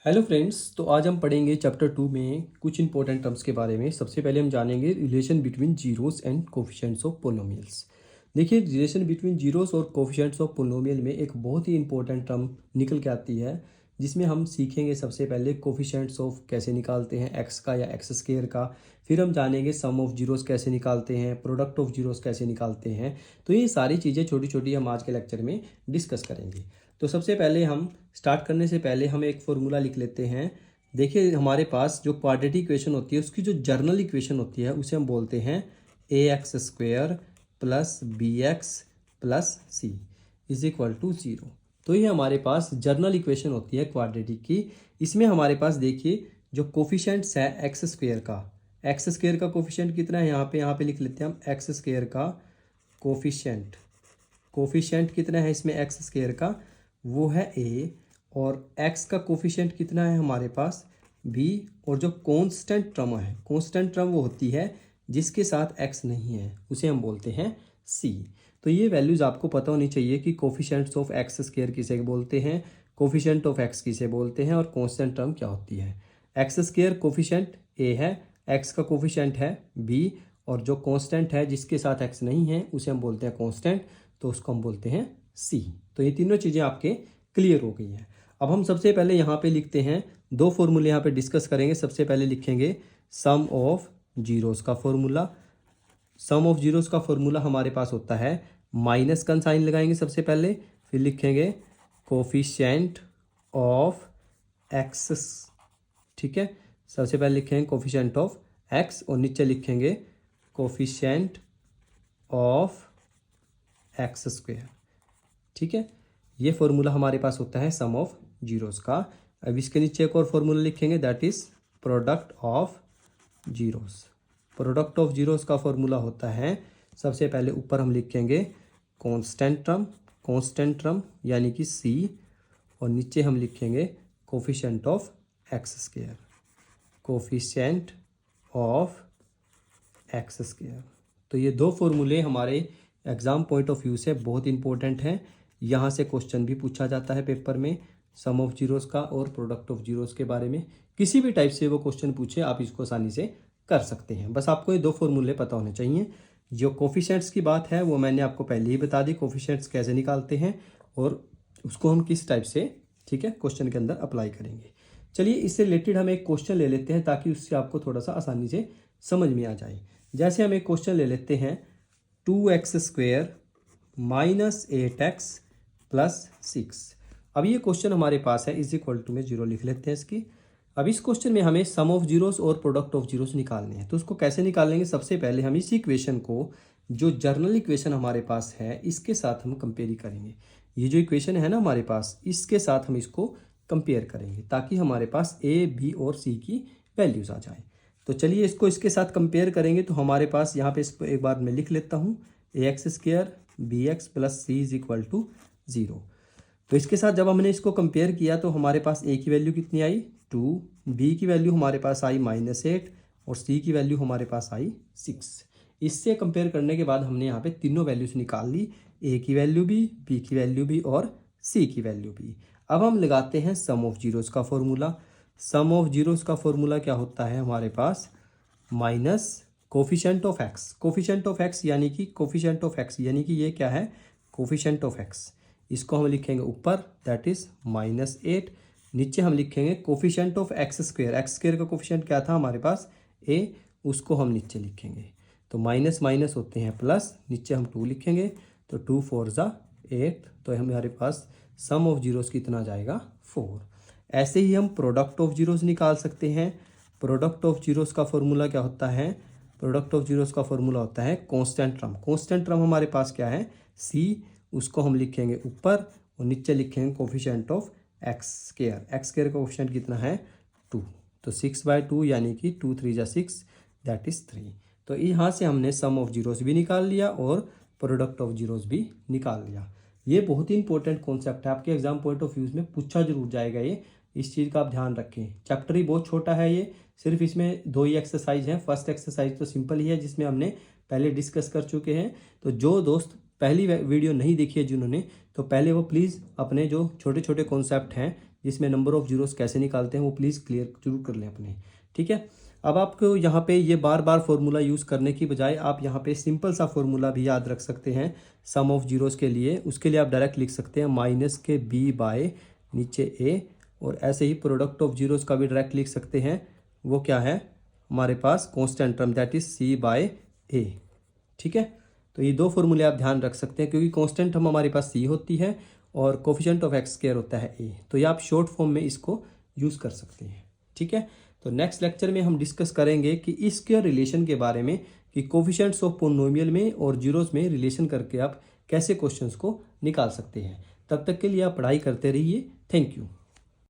Hello friends, तो आज हम पढ़ेंगे चैप्टर 2 में कुछ इंपॉर्टेंट टर्म्स के बारे में। सबसे पहले हम जानेंगे relation between zeros and coefficients of polynomials. देखिए, रिलेशन बिटवीन जीरोस और कोफिशिएंट्स ऑफ पोलिनोमियल में एक बहुत ही इंपॉर्टेंट टर्म निकल के आती है, जिसमें हम सीखेंगे सबसे पहले कोफिशिएंट्स ऑफ कैसे निकालते हैं, एक्स का या एक्स स्क्वायर का। फिर हम जानेंगे सम ऑफ जीरोस कैसे निकालते हैं, प्रोडक्ट ऑफ जीरोस कैसे निकालते हैं। तो ये सारी चीज़ें छोटी छोटी हम आज के लेक्चर में डिस्कस करेंगे। तो सबसे पहले हम स्टार्ट करने से पहले हम एक फॉर्मूला लिख लेते हैं। देखिए, हमारे पास जो क्वाड्रेटिक इक्वेशन होती है उसकी जो जर्नल इक्वेशन होती है उसे हम बोलते हैं a x square plus b x plus c is equal to 0। तो ये हमारे पास जर्नल इक्वेशन होती है क्वाड्रेटिक की। इसमें हमारे पास देखिए जो कोफिशिएंट्स है एक्स स्क्वेयर का कोफिशिएंट कितना है, यहाँ पे लिख लेते हैं हम एक्स स्क्वेयर का कोफिशिएंट। कोफिशिएंट कितना है इसमें एक्स स्क्वेयर का, वो है ए। और x का कोफिशिएंट कितना है हमारे पास, b। और जो कांस्टेंट टर्म वो होती है जिसके साथ x नहीं है, उसे हम बोलते हैं c। तो ये वैल्यूज़ आपको पता होनी चाहिए कि कोफिशिएंट्स ऑफ एक्स स्क्वायर किसे बोलते हैं, कोफिशिएंट ऑफ x किसे बोलते हैं, और कांस्टेंट टर्म क्या होती है। एक्स स्क्वायर कोफिशिएंट a है, x का कोफिशिएंट है b, और जो कांस्टेंट है जिसके साथ x नहीं है उसे हम बोलते हैं कांस्टेंट, तो उसको हम बोलते हैं c। तो ये तीनों चीज़ें आपके क्लियर हो गई हैं। अब हम सबसे पहले यहाँ पे लिखते हैं, दो फॉर्मूले यहाँ पे डिस्कस करेंगे। सबसे पहले लिखेंगे सम ऑफ जीरोस का फॉर्मूला। सम ऑफ जीरोस का फॉर्मूला हमारे पास होता है, माइनस का साइन लगाएंगे सबसे पहले, फिर लिखेंगे कोफिशिएंट ऑफ एक्स। ठीक है, सबसे पहले लिखेंगे कोफिशिएंट ऑफ एक्स और नीचे लिखेंगे कोफिशिएंट ऑफ एक्स स्क्वायर। ठीक है, ये फॉर्मूला हमारे पास होता है सम ऑफ जीरोस का। अब इसके नीचे एक और फॉर्मूला लिखेंगे, that is product of zeros. Product of zeros का फॉर्मूला होता है, सबसे पहले ऊपर हम लिखेंगे कांस्टेंट टर्म यानी कि c, और नीचे हम लिखेंगे coefficient of x square, coefficient of x square. तो ये दो फॉर्मूले हमारे एग्जाम पॉइंट ऑफ व्यू से बहुत इंपॉर्टेंट हैं। यहाँ से क्वेश्चन भी पूछा जाता है पेपर में, सम ऑफ जीरोस का और प्रोडक्ट ऑफ जीरोस के बारे में। किसी भी टाइप से वो क्वेश्चन पूछे आप इसको आसानी से कर सकते हैं। बस आपको ये दो फॉर्मूले पता होने चाहिए। जो कोफिशिएंट्स की बात है वो मैंने आपको पहले ही बता दी, कोफिशिएंट्स कैसे निकालते हैं और उसको हम किस टाइप से, ठीक है, क्वेश्चन के अंदर अप्लाई करेंगे। चलिए, इससे रिलेटेड हम एक क्वेश्चन ले लेते हैं ताकि उससे आपको थोड़ा सा आसानी से समझ में आ जाए। जैसे हम एक क्वेश्चन ले लेते हैं, 2x square minus 8x plus 6। अब ये क्वेश्चन हमारे पास है, इज इक्वल टू में 0 लिख लेते हैं इसकी। अब इस क्वेश्चन में हमें सम ऑफ जीरोस और प्रोडक्ट ऑफ जीरोस निकालने हैं। तो उसको कैसे निकालेंगे, सबसे पहले हम इस इक्वेशन को, जो जर्नल इक्वेशन हमारे पास है, इसके साथ हम कंपेयर करेंगे। ये जो इक्वेशन है ना हमारे पास, इसके साथ हम इसको कंपेयर करेंगे ताकि हमारे पास a, b और c की वैल्यूज़ आ जाए। तो चलिए इसको इसके साथ कंपेयर करेंगे। तो हमारे पास यहाँ पे इसको एक बार मैं लिख लेता हूँ, ax square b x plus c is equal to 0। तो इसके साथ जब हमने इसको कंपेयर किया तो हमारे पास a की वैल्यू कितनी आई, 2, b की वैल्यू हमारे पास आई -8 और c की वैल्यू हमारे पास आई 6। इससे कंपेयर करने के बाद हमने यहाँ पे तीनों वैल्यूज निकाल ली, a की वैल्यू भी, b की वैल्यू भी और c की वैल्यू भी। अब हम लगाते हैं सम ऑफ जीरोस का फॉर्मूला। सम ऑफ जीरोस का फॉर्मूला क्या होता है हमारे पास, minus coefficient of x. Coefficient of x यानी कि कोफिशिएंट ऑफ एक्स यानी कि ये क्या है, कोफिशिएंट ऑफ एक्स। इसको हम लिखेंगे ऊपर, दैट इज -8। नीचे हम लिखेंगे कोफिशिएंट ऑफ एक्स स्क्वायर का कोफिशिएंट क्या था हमारे पास, a, उसको हम नीचे लिखेंगे। तो माइनस माइनस होते हैं प्लस, नीचे हम 2 लिखेंगे, तो 2 4 ज़ा 8। तो हमारे पास सम ऑफ जीरोस कितना जाएगा, 4। ऐसे ही हम प्रोडक्ट ऑफ जीरोस निकाल सकते हैं। प्रोडक्ट ऑफ जीरोस का फॉर्मूला क्या होता है, प्रोडक्ट ऑफ जीरोस का फॉर्मूला होता है कांस्टेंट टर्म। कांस्टेंट टर्म हमारे पास क्या है, c, उसको हम लिखेंगे ऊपर और नीचे लिखेंगे कोफिशिएंट ऑफ एक्स स्क्वायर का कोफिशिएंट कितना है, 2। तो 6/2 यानी कि 2 3 ज़ा 6, दैट इज 3। तो यहाँ से हमने सम ऑफ जीरोस भी निकाल लिया और प्रोडक्ट ऑफ जीरोस भी निकाल लिया। ये बहुत ही इंपॉर्टेंट कॉन्सेप्ट है, आपके एग्जाम पॉइंट ऑफ व्यूज में पूछा जरूर जाएगा ये, इस चीज़ का आप ध्यान रखें। चैप्टर ही बहुत छोटा है ये, सिर्फ इसमें 2 ही एक्सरसाइज हैं। फर्स्ट एक्सरसाइज तो सिंपल ही है जिसमें हमने पहले डिस्कस कर चुके हैं। तो जो दोस्त पहली वीडियो नहीं देखी है जिन्होंने, तो पहले वो प्लीज़ अपने जो छोटे छोटे कॉन्सेप्ट हैं जिसमें नंबर ऑफ जीरोस कैसे निकालते हैं वो प्लीज़ क्लियर जरूर कर लें अपने, ठीक है। अब आपको यहाँ पे ये बार बार फॉर्मूला यूज़ करने की बजाय आप यहाँ पे सिंपल सा फॉर्मूला भी याद रख सकते हैं सम ऑफ जीरोस के लिए। उसके लिए आप डायरेक्ट लिख सकते हैं माइनस के बी बाय नीचे ए, और ऐसे ही प्रोडक्ट ऑफ जीरोस का भी डायरेक्ट लिख सकते हैं। वो क्या है हमारे पास constant term, that is c by a, ठीक है। तो ये दो फॉर्मूले आप ध्यान रख सकते हैं, क्योंकि कांस्टेंट टर्म हमारे पास सी होती है और कोफिशिएंट ऑफ एक्स स्क्वायर होता है ए, तो ये आप शॉर्ट फॉर्म में इसको यूज़ कर सकते हैं, ठीक है। तो नेक्स्ट लेक्चर में हम डिस्कस करेंगे कि इसके रिलेशन के बारे में, कि कोफिशिएंट्स ऑफ पोलिनोमियल में और जीरोस में रिलेशन करके आप कैसे क्वेश्चंस को निकाल सकते हैं। तब तक के लिए आप पढ़ाई करते रहिए। Thank you.